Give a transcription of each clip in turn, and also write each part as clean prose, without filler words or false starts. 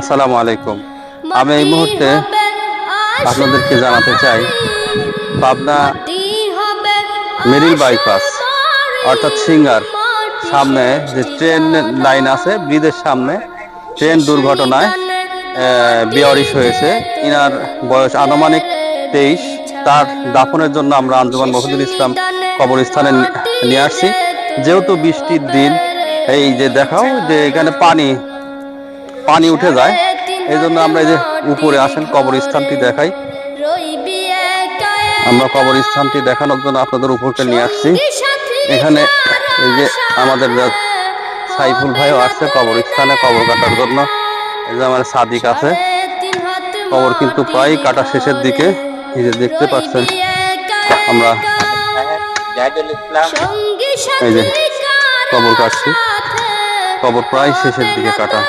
আসসালামু আলাইকুম। আমি এই মুহূর্তে আপনাদেরকে জানাতে চাই, পাবনা মেরিল বাইপাস অর্থাৎ সিঙ্গার সামনে যে ট্রেন লাইন আছে, ব্রিজের সামনে ট্রেন দুর্ঘটনায় বেয়ারিশ হয়েছে। ইনার বয়স আনুমানিক 23। তার দাফনের জন্য আমরা আঞ্জুমান মফিদুল ইসলাম কবরস্থানে নিয়ে আসছি। যেহেতু বৃষ্টির দিন, এই যে দেখাও যে এখানে পানি পানি উঠে যায়, এই জন্য আমরা এই যে উপরে আসেন কবরস্থানটি দেখাই। আমরা কবরস্থানটি দেখানোর জন্য আপনাদের উপরকে নিয়ে আসছি। এখানে এই যে আমাদের সাইফুল ভাইও আসছে কবরস্থানে কবর কাটার জন্য। এই যে আমার সাদিক আছে। কবর কিন্তু প্রায় কাটা শেষের দিকে। এই যে দেখতে পাচ্ছেন আমরা এই যে কবর কাটছি, কবর প্রায় শেষের দিকে কাটা।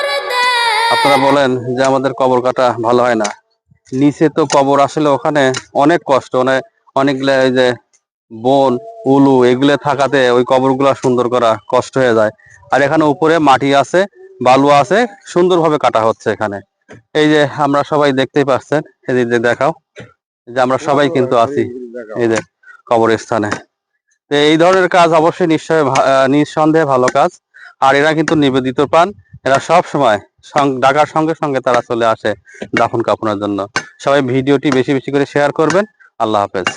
আপনারা বলেন যে আমাদের কবর কাটা ভালো হয় না, নিচে তো কবর আসলে ওখানে অনেক কষ্ট, অনেকগুলা এই যে বন উলু এগুলো থাকাতে ওই কবরগুলা সুন্দর করা কষ্ট হয়ে যায়। আর এখানে উপরে মাটি আছে, বালু আছে, সুন্দরভাবে কাটা হচ্ছে এখানে। এই যে আমরা সবাই দেখতেই পাচ্ছেন, এই যে দেখাও যে আমরা সবাই কিন্তু আছি এই যে কবরস্থানে। তো এই ধরনের কাজ অবশ্যই নিঃসন্দেহে ভালো কাজ। আর এরা কিন্তু নিবেদিত প্রাণ। এরা সব সময় ডাকার সঙ্গে সঙ্গে তারা চলে আসে দাফন কাফনের জন্য। সবাই ভিডিওটি বেশি বেশি করে শেয়ার করবেন। আল্লাহ হাফেজ।